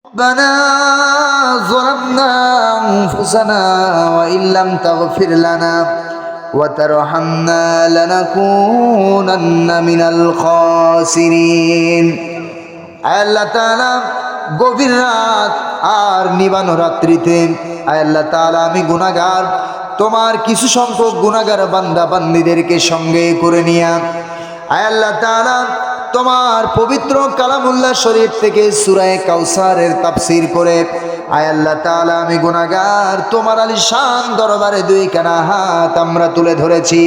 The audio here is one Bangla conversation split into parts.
ربنا ظلمنا أنفسنا وإن لم تغفر لنا وترحمنا لنكونن من الخاسرين। আল্লাহ তাআলা গভীর রাত আর নিবানো রাত্রিতে আল্লাহ তাআলা আমি গুনাহগার, তোমার কিছু সংখ্যক গুনাহগার বান্দা বান্দীদেরকে সঙ্গে করে নিয়া আল্লাহ তাআলা তোমার পবিত্র কালামুল্লাহ শরীফ থেকে সূরা কাউসারের তাফসীর করে আল্লাহ তাআলা আমি গুনাহগার তোমার আলিশান দরবারে দুই কানা হাত আমরা তুলে ধরেছি।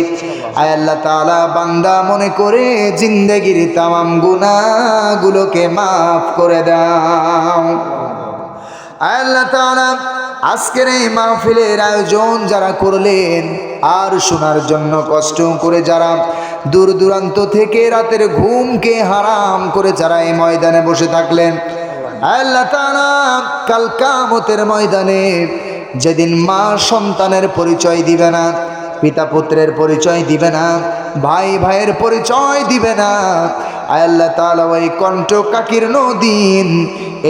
আল্লাহ তাআলা বান্দা মনে করে জিন্দেগির তামাম গুনাহগুলোকে মাফ করে দাও। আল্লাহ তাআলা আজকের এই মাহফিলের আয়োজন যারা করলেন আর শোনার জন্য কষ্ট করে যারা দূর দূরান্ত থেকে রাতের ঘুমকে হারাম করে যারা এই ময়দানে বসে থাকলেন, আল্লাহ তাআলা কাল কিয়ামতের ময়দানে যেদিন মা সন্তানের পরিচয় দিবে না, পিতা পুত্রের পরিচয় দিবে না, ভাই ভাইয়ের পরিচয় দিবে না, আল্লাহ তাআলা ওই কণ্ঠকাকীর্ণ দিন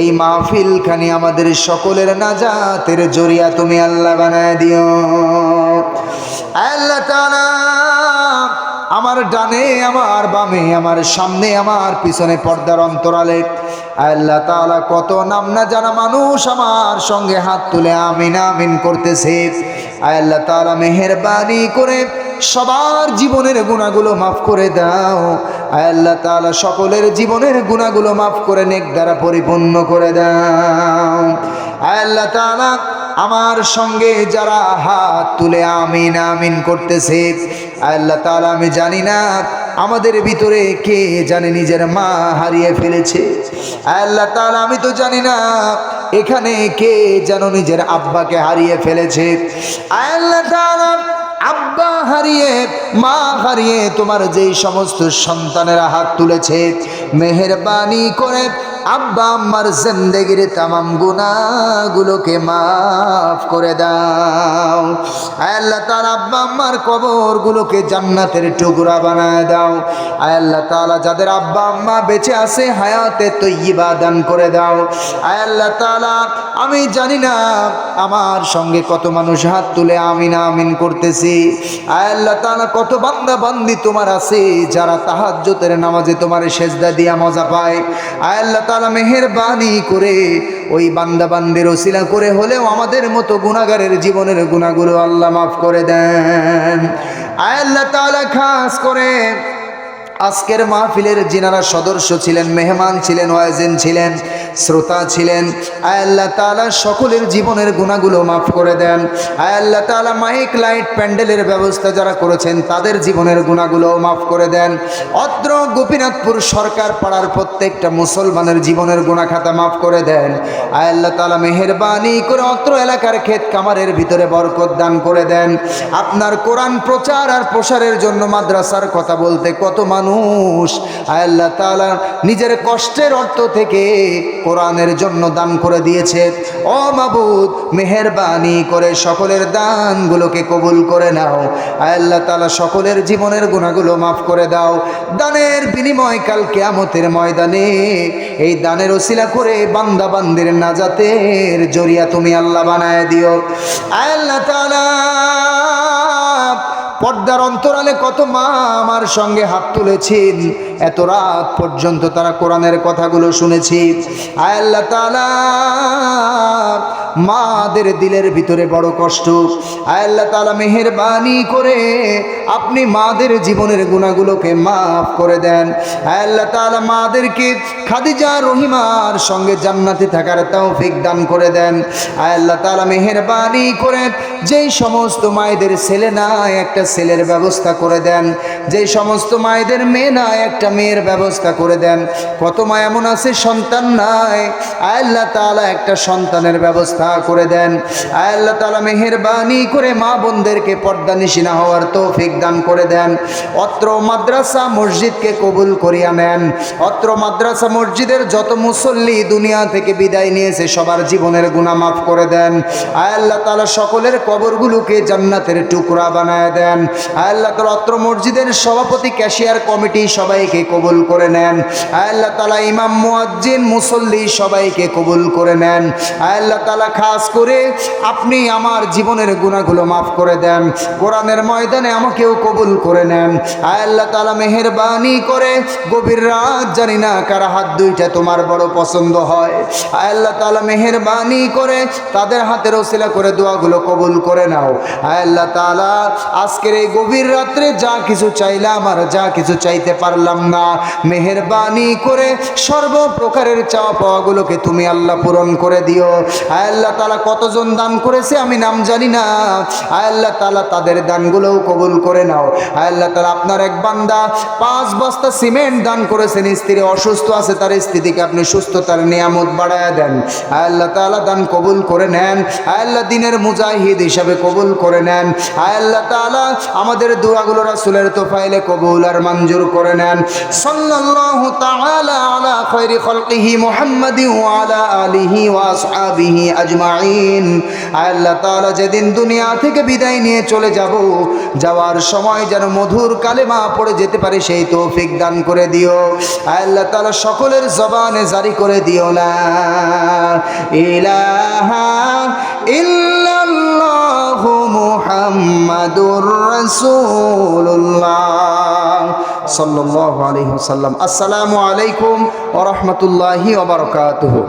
এই মাহফিলখানি আমাদের সকলের নাজাতের জরিয়া তুমি আল্লাহ বানায় দিও। আল্লাহ তাআলা আমার ডানে আমার বামে আমার সামনে আমার পিছনে পর্দার অন্তরালে আল্লাহ তাআলা কত নাম না জানা মানুষ আমার সঙ্গে হাত তুলে আমিন আমিন করতেছে। আল্লাহ তাআলা মেহেরবানি করে সবার জীবনের গুনাহগুলো মাফ করে দাও। আল্লাহ তাআলা সকলের জীবনের গুনাহগুলো মাফ করে নেক দ্বারা পরিপূর্ণ করে দাও। আল্লাহ তাআলা আমার সঙ্গে যারা হাত তুলে আমিন আমিন করতেছে, আল্লাহ তাআলা আমি জানি না আমাদের ভিতরে কে জানে নিজের মা হারিয়ে ফেলেছে। আল্লাহ তাআলা আমি তো জানি না এখানে কে যেন নিজের আব্বাকে হারিয়ে ফেলেছে। আল্লাহ তাআলা আব্বা হারিয়ে মা হারিয়ে তোমার যেই সমস্ত সন্তানেরা হাত তুলেছে, মেহেরবানি করে আব্বা আম্মার জিন্দেগির তামাম গুনাহগুলোকে মাফ করে দাও। আল্লাহ তাআলা আব্বা আম্মার কবরগুলোকে জান্নাতের টুকরা বানায় দাও। আল্লাহ তাআলা যাদের আব্বা আম্মা বেঁচে আছে হায়াতে তৈয়্যিবা দান করে দাও। আল্লাহ তাআলা আমি জানি না আমার সঙ্গে কত মানুষ হাত তুলে আমিন আমিন করতেছি। আল্লাহ তাআলা কত বান্দা বান্দি তোমার আছে যারা তাহাজ্জুদের নামাজে তোমার সেজদা দিয়া মজা পায়। আল্লাহ তাআলা মেহেরবানি করে ওই বান্দা বান্দির ওসিলা করে হলেও আমাদের মতো গুনাহগারের জীবনের গুনাহগুলো আল্লাহ মাফ করে দেন। আল্লাহ তাআলা খাস করে আজকের মাহফিলের যিনারা সদস্য ছিলেন, মেহমান ছিলেন, ওয়াজিন ছিলেন, শ্রোতা ছিলেন, আল্লাহ তাআলা সকলের জীবনের গুনাহগুলো মাফ করে দেন। আল্লাহ তাআলা মাইক লাইট প্যান্ডেলের ব্যবস্থা যারা করেছেন তাদের জীবনের গুনাহগুলো মাফ করে দেন। অত্র গোপীনাথপুর সরকার পাড়ার প্রত্যেকটা মুসলমানের জীবনের গুনাহ খাতা মাফ করে দেন। আল্লাহ তাআলা মেহেরবানি করে অত্র এলাকার ক্ষেত কামারের ভিতরে বরকত দান করে দেন। আপনার কোরআন প্রচার আর প্রসারের জন্য মাদ্রাসার কথা বলতে কত মানুষ আল্লাহ তাআলা নিজের কষ্টের অর্থ থেকে কোরআনের জন্য দান করে দিয়েছে। ও মাবুদ মেহেরবানি করে সকলের দানগুলোকে কবুল করে নাও। আল্লাহ তাআলা সকলের জীবনের গুনাহগুলো মাফ করে দাও। দানের বিনিময় কাল কিয়ামতের ময়দানে এই দানের ওসিলা করে বান্দা বান্দির নাজাতের জরিয়া তুমি আল্লাহ বানায় দিও। আল্লাহ তাআলা পর্দার অন্তরালে কত মা আমার সঙ্গে হাত তুলেছেন, এত রাত পর্যন্ত তারা কোরআনের কথাগুলো শুনেছি। আল্লাহ তাআলা মাদের দিলের ভিতরে বড় কষ্ট। আল্লাহ তাআলা মেহেরবানি করে আপনি মাদের জীবনের গুনাহগুলোকে মাফ করে দেন। আল্লাহ তাআলা মাদেরকে খাদিজা রহিমার সঙ্গে জান্নাতে থাকার তৌফিক দান করে দেন। আল্লাহ তাআলা মেহেরবানি করে যেই সমস্ত মায়েদের ছেলে নাই একটা ছেলের ব্যবস্থা করে দেন, যেই সমস্ত মায়েদের মেয়ে নাই একটা মেয়ের ব্যবস্থা করে দেন। কত মা এমন আছে সন্তান নাই, আল্লাহ তাআলা একটা সন্তানের ব্যবস্থা করে দেন। আল্লাহ তাআলা মেহেরবানি করে মা বোনদেরকে পর্দানিশী না হওয়ার তৌফিক দান করে দেন। অত্র মাদ্রাসা মসজিদকে কবুল করিয়া নেন। অত্র মাদ্রাসা মসজিদের যত মুসল্লি দুনিয়া থেকে বিদায় নিয়েছে সবার জীবনের গুনাহ মাফ করে দেন। আল্লাহ তাআলা সকলের কবরগুলোকে জান্নাতের টুকরা বানায় দেন। আল্লাহ তাআলা অত্র মসজিদের সভাপতি, ক্যাশিয়ার কমিটি সবাইকে কবুল করে নেন। আল্লাহ তাআলা ইমাম, মুয়াজ্জিন, মুসল্লি সবাইকে কবুল করে নেন। আল্লাহ তাআলা খাস করে আপনি আমার জীবনের গুনাহগুলো মাফ করে দেন। কোরআনের ময়দানে আমাকেও কবুল করে নেন। আল্লাহ তাআলা মেহেরবানি করে গভীর রাত, জানি না কার হাত দুইটা তোমার বড় পছন্দ হয়, আল্লাহ তাআলা মেহেরবানি করে তাদের হাতের ওসিলা করে দোয়াগুলো কবুল করে নাও। আল্লাহ তাআলা আজকের এই গভীর রাত্রে যা কিছু চাইলাম আর যা কিছু চাইতে পারলাম না, মেহেরবানি করে সর্বপ্রকারের চাওয়া পাওয়াগুলোকে তুমি আল্লাহ পূরণ করে দিও। আল্লাহ তাআলা কতজন দান করেছে আমি নাম জানি না, আল্লাহ তাআলা তাদের দানগুলোও কবুল করে নাও। আল্লাহ তাআলা আপনার এক বান্দা 5 বস্তা সিমেন্ট দান করেছেন, স্ত্রী অসুস্থ আছে, তার স্ত্রীকে আপনি সুস্থতার নিয়ামত বাড়ায়া দেন। আল্লাহ তাআলা দান কবুল করে নেন। আল্লাহ দিনের মুজাহিদ হিসাবে কবুল করে নেন। আল্লাহ তাআলা আমাদের দোয়াগুলো রাসূলের তোফাইলে কবুল আর মঞ্জুর করে নেন। সাল্লাল্লাহু তাআলা আলা খায়রি খালকিহি মুহাম্মাদিন ওয়া আলা আলিহি ওয়া আসহাবিহি আজমাইন। আল্লাহ তাআলা যেদিন দুনিয়া থেকে বিদায় নিয়ে চলে যাব, যাওয়ার সময় যেন মধুর কালেমা পড়ে যেতে পারে সেই তৌফিক দান করে দিও। আল্লাহ তাআলা সকলের জবানে জারি করে দিও লা ইলাহা ইল্লাল্লাহু মুহাম্মাদুর রাসূলুল্লাহ সাল্লাল্লাহু আলাইহি ওয়াসাল্লাম। আসসালামু আলাইকুম ওয়া রাহমাতুল্লাহি ওয়া বারাকাতুহু।